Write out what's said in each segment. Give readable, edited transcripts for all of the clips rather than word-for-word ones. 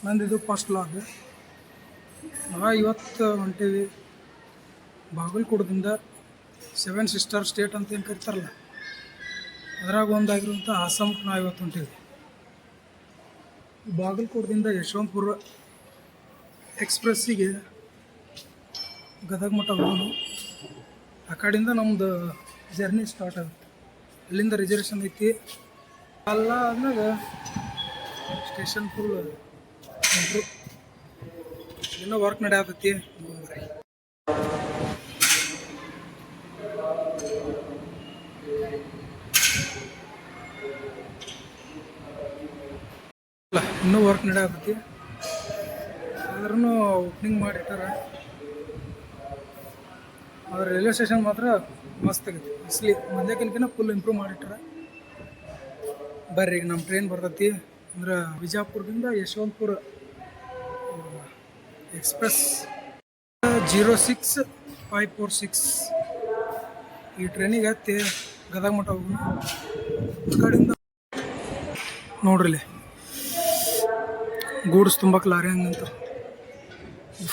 ನಂದಿದು first log. ನಾವು ಇವತ್ತು ಹೊಂಟೀವಿ ಬಾಗಲಕೋಟದಿಂದ 7 sister state ಅಂತ ಏನು ಕರಿತಾರಲ್ಲ, ಅದ್ರಾಗ ಒಂದಾಗಿರುವಂಥ ಆಸಾಮ್ಗೆ ನಾವು ಇವತ್ತು ಹೊಂಟೀವಿ. ಬಾಗಲಕೋಟದಿಂದ ಯಶವಂತಪುರ ಎಕ್ಸ್ಪ್ರೆಸ್ಸಿಗೆ ಗದಗ ಮಠ ಹೋಗೋದು. ಆ ಕಡೆಯಿಂದ ನಮ್ಮದು ಜರ್ನಿ ಸ್ಟಾರ್ಟ್ ಆಗುತ್ತೆ. ಅಲ್ಲಿಂದ ರಿಸರ್ವೇಷನ್ ಐತಿ. ಅಲ್ಲ ಆದ್ಮೇಲೆ ಸ್ಟೇಷನ್ ಫುಲ್ ಇನ್ನೂ ವರ್ಕ್ ನಡೆಯತೈತಿ. ಇನ್ನೂ ವರ್ಕ್ ನಡೆಯತೈತಿ, ಆದ್ರೂ ಓಪನಿಂಗ್ ಮಾಡಿಟ್ಟಾರ. ಆದ್ರೆ ರೈಲ್ವೆ ಸ್ಟೇಷನ್ ಮಾತ್ರ ಮಸ್ತ್ ಆಗೈತಿ. ಅಸಲಿ ಮೊದಲಕ್ಕಿಂತ ಫುಲ್ ಇಂಪ್ರೂವ್ ಮಾಡಿಟ್ಟಾರ. ಬರ್ರಿ, ಈಗ ನಮ್ಮ ಟ್ರೈನ್ ಬರ್ತೈತಿ. ಅಂದ್ರೆ ಬಿಜಾಪುರದಿಂದ ಯಶವಂತಪುರ ಎಕ್ಸ್ಪ್ರೆಸ್ 06546 ಈ ಟ್ರೈನಿಗೆ ಹತ್ತಿ ಗದಗ ಮಠ ಹೋಗೋಣ. ಆ ಕಡೆಯಿಂದ ನೋಡ್ರಿ ಗೂಡ್ಸ್ ತುಂಬಕ್ಕೆ ಲಾರಿ ಹಂಗಂತ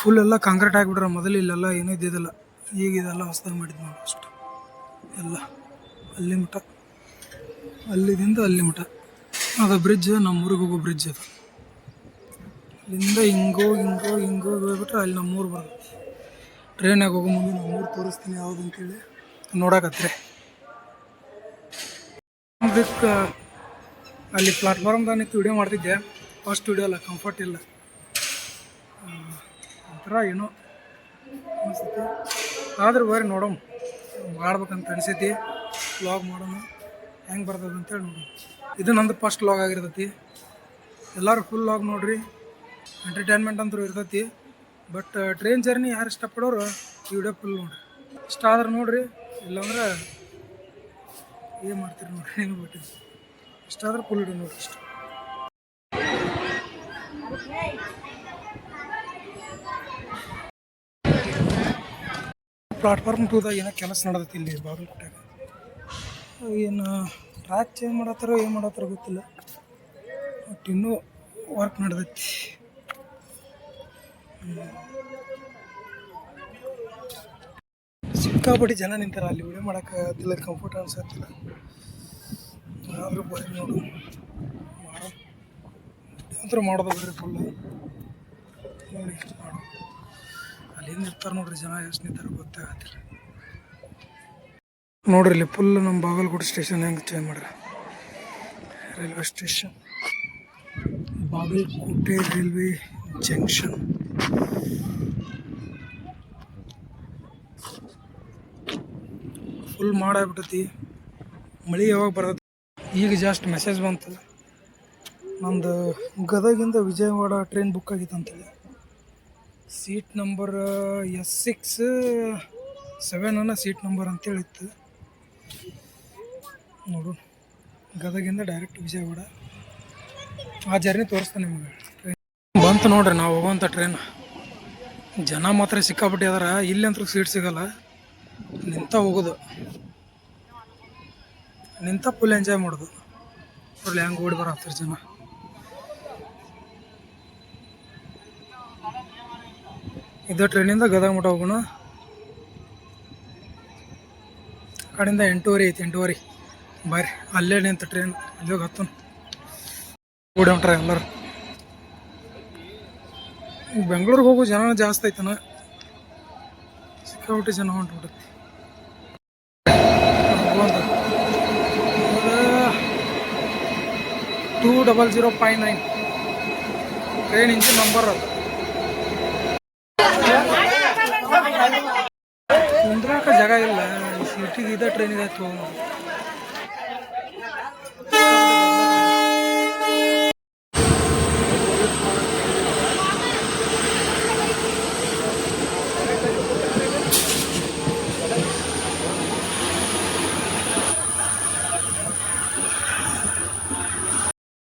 ಫುಲ್ ಎಲ್ಲ ಕಾಂಕ್ರೀಟ್ ಆಗಿಬಿಟ್ರೆ. ಮೊದಲು ಇಲ್ಲೆಲ್ಲ ಏನೂ ಇದ್ದಿದ್ದಿಲ್ಲ, ಈಗ ಇದೆಲ್ಲ ಹೊಸದಾಗಿ ಮಾಡಿದ್ದು ನೋಡಿ. ಅಷ್ಟು ಎಲ್ಲ ಅಲ್ಲಿ ಮಠ, ಅಲ್ಲಿದಿಂದ ಅಲ್ಲಿ ಮಠ. ಅದು ಬ್ರಿಡ್ಜ್, ನಮ್ಮೂರಿಗೆ ಹೋಗೋ ಬ್ರಿಡ್ಜ್ ಅದು. ಅಲ್ಲಿಂದ ಹಿಂಗೋಗಿ ಹೋಗ್ಬಿಟ್ರೆ ಅಲ್ಲಿ ನಮ್ಮೂರು ಬರೋದು. ಟ್ರೈನಾಗ ಹೋಗೋ ಮುಂದೆ ನಮ್ಮೂರು ತೋರಿಸ್ತೀನಿ ಯಾವುದು ಅಂತೇಳಿ ನೋಡಕತ್ರೆ. ಅದಕ್ಕೆ ಅಲ್ಲಿ ಪ್ಲಾಟ್ಫಾರ್ಮ್ದಾಗ ನಿಂತು ವಿಡಿಯೋ ಮಾಡ್ತಿದ್ದೆ. ಫಸ್ಟ್ ವಿಡಿಯೋ ಅಲ್ಲ, ಕಂಫರ್ಟ್ ಇಲ್ಲ, ಒಂಥರ ಏನೋ ಅನಿಸ್ತೈತಿ. ಆದ್ರೆ ಬರ್ರಿ ನೋಡೋಣ, ಮಾಡ್ಬೇಕಂತ ಅನಿಸೈತಿ. ವ್ಲಾಗ್ ಮಾಡೋಣ, ಹೆಂಗೆ ಬರ್ತದೆ ಅಂತೇಳಿ ನೋಡೋಣ. ಇದು ನಂದು ಫಸ್ಟ್ ವ್ಲಾಗ್ ಆಗಿರ್ತೈತಿ. ಎಲ್ಲರೂ ಫುಲ್ ವ್ಲಾಗ್ ನೋಡಿರಿ, ಎಂಟರ್ಟೈನ್ಮೆಂಟ್ ಅಂತೂ ಇರ್ತೈತಿ. ಬಟ್ ಟ್ರೈನ್ ಜರ್ನಿ ಯಾರು ಇಷ್ಟಪಡೋರು ಈ ವಿಡಿಯೋ ಫುಲ್ ನೋಡಿರಿ. ಇಷ್ಟ ಆದ್ರೆ ನೋಡಿರಿ, ಇಲ್ಲಾಂದ್ರೆ ಏನು ಮಾಡ್ತೀರಿ ನೋಡಿರಿ, ಏನು ಬಿಟ್ಟಿರಿ. ಇಷ್ಟ ಆದ್ರೆ ಫುಲ್ ವಿಡಿಯೋ ನೋಡಿರಿ. ಇಷ್ಟ ಪ್ಲಾಟ್ಫಾರ್ಮ್ 2ದಾಗ ಏನೋ ಕೆಲಸ ನಡೆದೈತಿ ಇಲ್ಲಿ ಬಾಗಲಕೋಟೆಗೆ. ಏನು ಟ್ರ್ಯಾಕ್ ಚೇಂಜ್ ಮಾಡತ್ತಾರೋ ಏನು ಮಾಡತ್ತಾರೋ ಗೊತ್ತಿಲ್ಲ, ಬಟ್ ಇನ್ನೂ ವರ್ಕ್ ನಡೆದೈತಿ. ಸಿಕ್ಕಾಪಟ್ಟಿ ಜನ ನಿಂತಾರೆ ಅಲ್ಲಿ. ವಿಡಿಯೋ ಮಾಡೋಕ್ಕಾಗತ್ತಿಲ್ಲ, ಕಂಫರ್ಟ್ ಅನ್ಸತ್ತಿಲ್ಲ. ಆದರೂ ಬರ್ರಿ ನೋಡು, ಅಂತೂ ಮಾಡೋದು ಬರ್ರಿ ಫುಲ್ ನೋಡಿ. ಮಾಡು, ಅಲ್ಲಿಂದ ಇರ್ತಾರೆ ನೋಡ್ರಿ ಜನ, ಎಷ್ಟು ನಿಂತಾರೆ ಗೊತ್ತಾಗತ್ತಿಲ್ಲ. ನೋಡ್ರಿ ಇಲ್ಲಿ ಫುಲ್ ನಮ್ಮ ಬಾಗಲಕೋಟೆ ಸ್ಟೇಷನ್ ಹೆಂಗೆ ಚೇಂಜ್ ಮಾಡ್ರಿ. Railway station, Bagalkote railway junction. Full ಮಾಡಾಗ್ಬಿಟ್ಟೈತಿ. ಮಳೆ ಯಾವಾಗ ಬರ್ತೈತಿ. ಈಗ ಜಸ್ಟ್ ಮೆಸೇಜ್ ಬಂತು, ನಮ್ಮದು ಗದಗಿಂದ ವಿಜಯವಾಡ ಟ್ರೈನ್ ಬುಕ್ ಆಗಿತ್ತು ಅಂತೇಳಿ. ಸೀಟ್ ನಂಬರ್ S67 ಅನ್ನೋ ಸೀಟ್ ನಂಬರ್ ಅಂತೇಳಿತ್ತು. ನೋಡು, ಗದಗಿಂದ ಡೈರೆಕ್ಟ್ ವಿಜಯವಾಡ. ಆ ಜರ್ನಿ ತೋರಿಸ್ತಾನೆ ನಿಮಗೆ. ಟ್ರೈನ್ ಬಂತು ನೋಡ್ರಿ, ನಾವು ಹೋಗುವಂಥ ಟ್ರೈನ್. ಜನ ಮಾತ್ರ ಸಿಕ್ಕಾಪಟ್ಟಿ ಅದಾರ. ಇಲ್ಲಂತೂ ಸೀಟ್ ಸಿಗಲ್ಲ, ನಿಂತ ಹೋಗೋದು, ನಿಂತ ಫುಲ್ ಎಂಜಾಯ್ ಮಾಡೋದು. ಅವ್ರಲ್ಲಿ ಹೆಂಗೆ ಓಡಿ ಬರತ್ತಾರೆ ಜನ. ಇದು ಟ್ರೈನಿಂದ ಗದಗ ಮಠ ಹೋಗೋಣ. ಆ ಕಡೆಯಿಂದ 8:30 ಐತಿ, 8:30. ಬರ್ರಿ, ಅಲ್ಲೇ ನಿಂತು ಟ್ರೈನ್ ಅಲ್ಲಿ ಹೋಗಿ ಹತ್ತು ಓಡಿ ಹೊಂಟ್ರ ಎಲ್ಲರೂ. ಬೆಂಗಳೂರಿಗೆ ಹೋಗೋ ಜನ ಜಾಸ್ತಿ ಐತನ, ಸಿಕ್ಕಾಪಟ್ಟೆ ಜನ ಹೊಂಟ್ಬಿಡುತ್ತೆ. 20059 ಟ್ರೈನ್ ಇಂಜಿನ್ ನಂಬರ್ ಅದು. ಕುಂದ್ರಾಕ ಜಾಗ ಇಲ್ಲ, ಸೀಟಿಗೆ ಇದೇ ಟ್ರೈನಿಗೆ ಆಯ್ತು.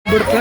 ಬಿಡ್ತ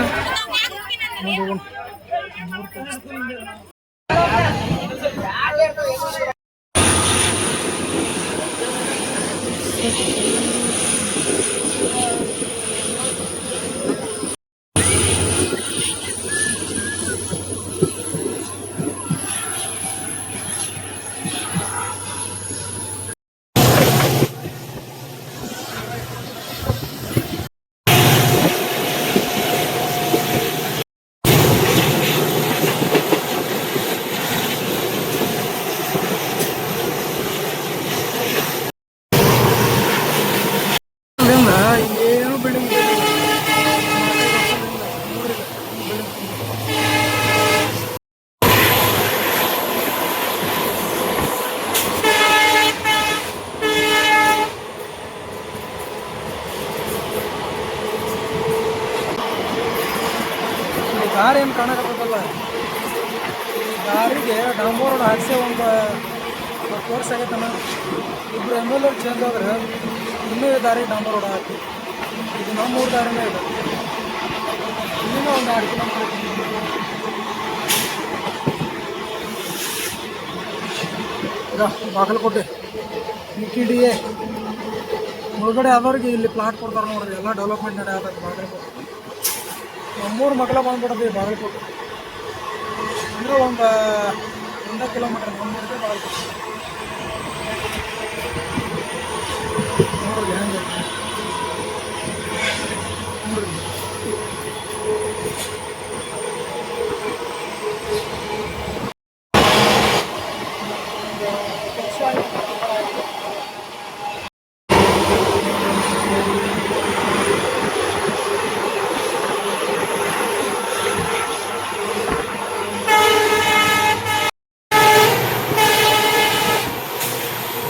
ದಾರಿ ಏನು ಕಾಣಕತ್ತದಲ್ಲ, ದಾರಿಗೆ ಡಾಂಬರ್ ರೋಡ್ ಹಾಕ್ಸಿ ಒಂದು ಕೋರ್ಸ್ ಆಗೈತನ. ಇಬ್ಬರು ಎಮ್ ಎಲ್ ಎ ಚೇಂಜ್ ಆದ್ರೆ ಇನ್ನೂ ಈ ದಾರಿ ಡಾಂಬರ್ ರೋಡ್ ಹಾಕಿ. ಇದು ನಮ್ಮ ಊರ ದಾರಿನೇ ಇದೆ. ಇನ್ನೂ ಒಂದು 2 ಕಿಲೋಮೀಟರ್. ಈಗ ಬಾಗಲಕೋಟೆ ಮಿಕ್ಕಿಡಿಯೇ ಒಳಗಡೆ ಆದವ್ರಿಗೆ ಇಲ್ಲಿ ಪ್ಲಾಟ್ ಕೊಡ್ತಾರೆ ನೋಡ್ರಿ. ಎಲ್ಲ ಡೆವಲಪ್ಮೆಂಟ್ ನಡೆಯತ್ತೆ ಬಾಗಲಕೋಟೆ. ನಮ್ಮೂರು ಮಕ್ಕಳ ಬಂದ್ಬಿಡತ್ತೆ ಬಾಗಲಕೋಟೆ ಅಂದರೆ ಒಂದು 1 ಕಿಲೋಮೀಟರ್ ನಮ್ಮೂರಿಗೆ ಬಾಗಲಕೋಟೆ ನೋಡ್ರಿ ಹೆಂಗೆ ನೋಡ್ರಿ.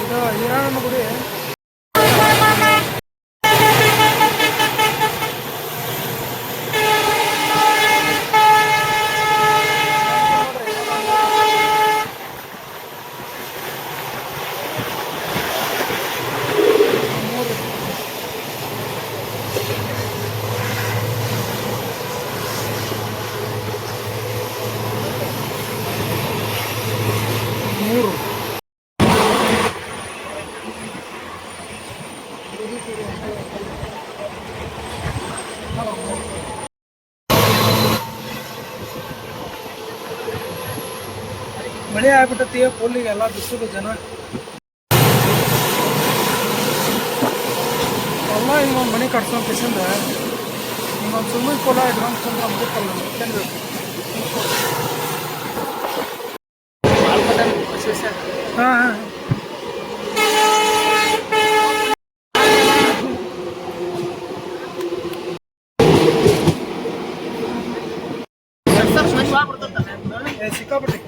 ಇದು ಹಿರಾಣನ ಗುಡಿ. ಮೂರು ಮಳೆ ಆಗ್ಬಿಟ್ಟತಿ ಫುಲ್ಲಿಗೆ ಎಲ್ಲ ಬಿಸಿಲು ಜನ ಎಲ್ಲ ಹಿಂಗೊಂದು ಮನೆ ಕಟ್ಸ್ಕೊಂಡು ಕಿಸಿಂದ ಹಿಂಗೊಂದು ಸ್ವಿಮ್ಮಿಂಗ್ ಪೂಲ ಇಟ್ಕೊಂಡ್ರೆ ಮುಗಿತಲ್ಲ ಮತ್ತೇನು ಬೇಕು. ಹಾಂ ಹಾಂ ಸಿಕ್ಕಾಪಟ್ಟಿ.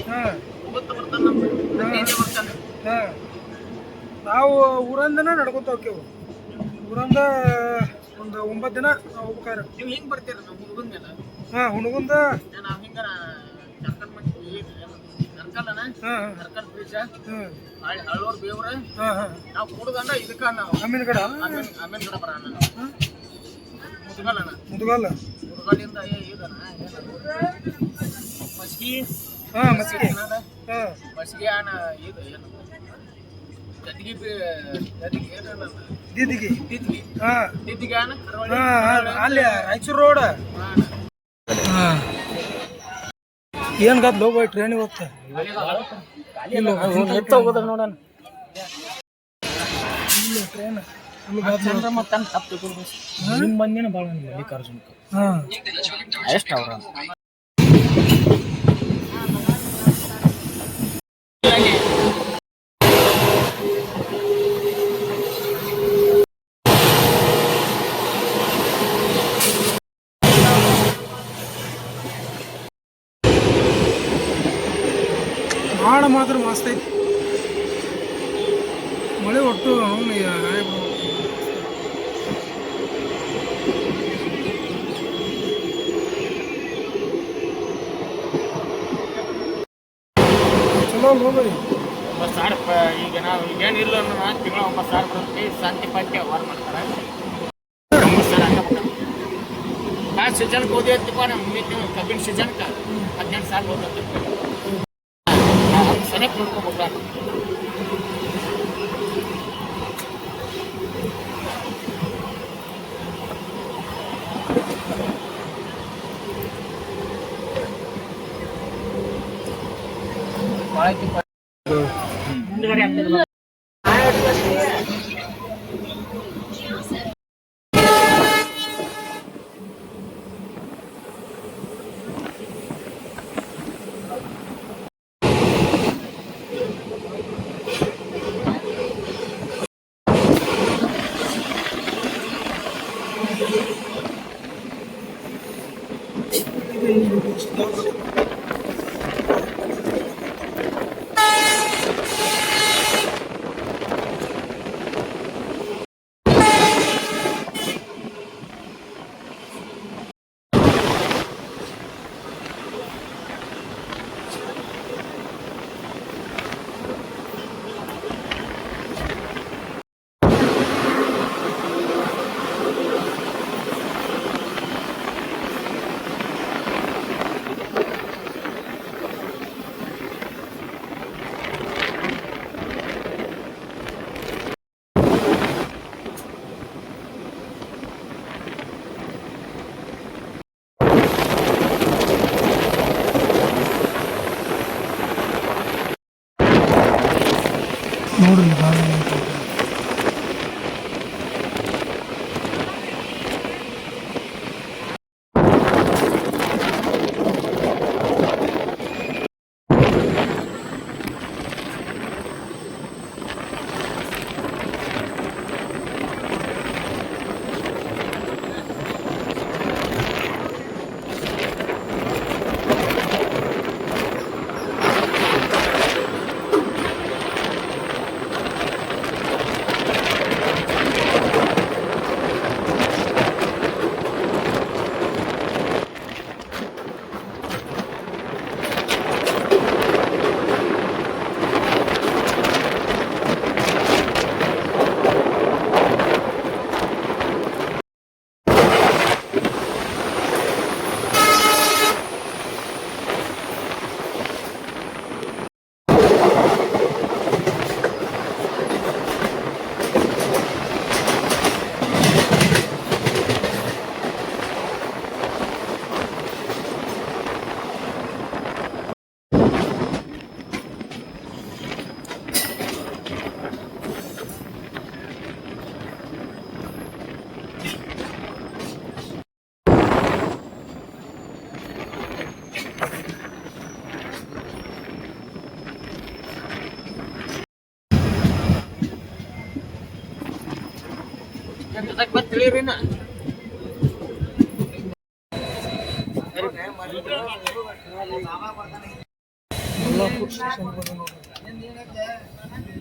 ಹಾಂ ಹಾಂ ನಾವು ಊರಂದನ ನಡ್ಕೊತ ಹೋಗ್ತೇವೆ. ಊರಂದ ಒಂದು 9 ದಿನ ಹೋಗ್ಬೇಕಾರೆ. ನೀವು ಹೆಂಗೆ ಬರ್ತೀರ ನಾವು ಹುಡುಗನ ಮೇಲೆ? ಹಾಂ ಹುಣಗುಂದ. ನಾವು ಹಿಂಗಾರ ಕರ್ಕಲ್ ಮಾಡ್ತೀವಿ ಕರ್ಕಲ್ಲನ ಕರ್ಕಲ್ ಬೀಜ ಹಳ್ಳೂರು ಬೇವ್ರ ನಾವು ಕುಡ್ದಂಡ ಇದಕ್ಕ ನಾವು ಅಮ್ಮಿನ ಕಡ ಆಮೇಲೆ ಕಡೆ ಬರೋಣ ಮುದ್ಗಲ್ಲನ ಮುದ್ಗಲ್ಲ ಮುದ್ಗಲ್ಲಿಂದ ಇದನ ಮಸ್ಗಿ. ಹಾಂ ಮಸ್ಗಿ. ಹಾಂ ಮಸ್ಗಿ ಅನ್ನ ಇದು ಏನು ಗದ್ದಿಗೆ ಗದ್ದಿಗೆ ಏನಲ್ಲ ದಿದ್ದಿಗೆ. ದಿದ್ದಿಗೆ ಹಾಂ ದಿದ್ದಿಗೆ ಅನ್ನ ಕರವಳಿ. ಹಾಂ ಅಲ್ಲಿ ರಾಯಚೂರು ರೋಡ್. ಹಾಂ ಏನು ಗದ್ದು ಲೋ ಬಾಯ್ ಟ್ರೈನಿಗೆ ಹೋಗ್ತಾ ಹೋಗೋದ್ರ ನೋಡೋಣ ಇಲ್ಲ ಟ್ರೈನ್ ಮತ್ತೆ ತಪ್ಪು ನಿಮ್ಮ ಮಂದಿನ ಭಾಳ ಮಲ್ಲಿಕಾರ್ಜುನ. ಹಾಂ ಎಷ್ಟು ಅವ್ರ ಭಾಳ ಮಾತ್ರ ಮಸ್ತ್ ಐತಿ. ಮಳೆ ಒಟ್ಟು ಅವನು ಚಲೋ ಹೋಗ್ರಿ. 9,000 ಈಗ ನಾವು ಈಗೇನಿಲ್ಲ ತಿಂಗಳ 9,000 ಬರುತ್ತೆ. ಶಾಂತಿ ಪಾಠ್ಯ ವಾರ ಮಾಡ್ತಾರೆ 9,000 ಹಾಕಬೇಕು. ಆ ಸೀಸನ್ಗೆ ಓದಿ ಹತ್ತಿಪ್ಪ ನಮ್ಮ ಕಬ್ಬಿನ ಸೀಸನ್ಗೆ 18,000 ಓದತ್ತೆ. ಸರಿಯಾಗಿ ನೋಡ್ಕೋಬೇಕು. ಮುಂದ್ಗಡೆ ಆಗ್ತದೆ. ಅದಕ್ಕೆ ಮತ್ತೆ ತಿಳಿರಿ ನಾ ಯಲ್ಲಾಪುರ ಸ್ಟೇಷನ್ ಬಂದ ನೋಡ್ರಿ.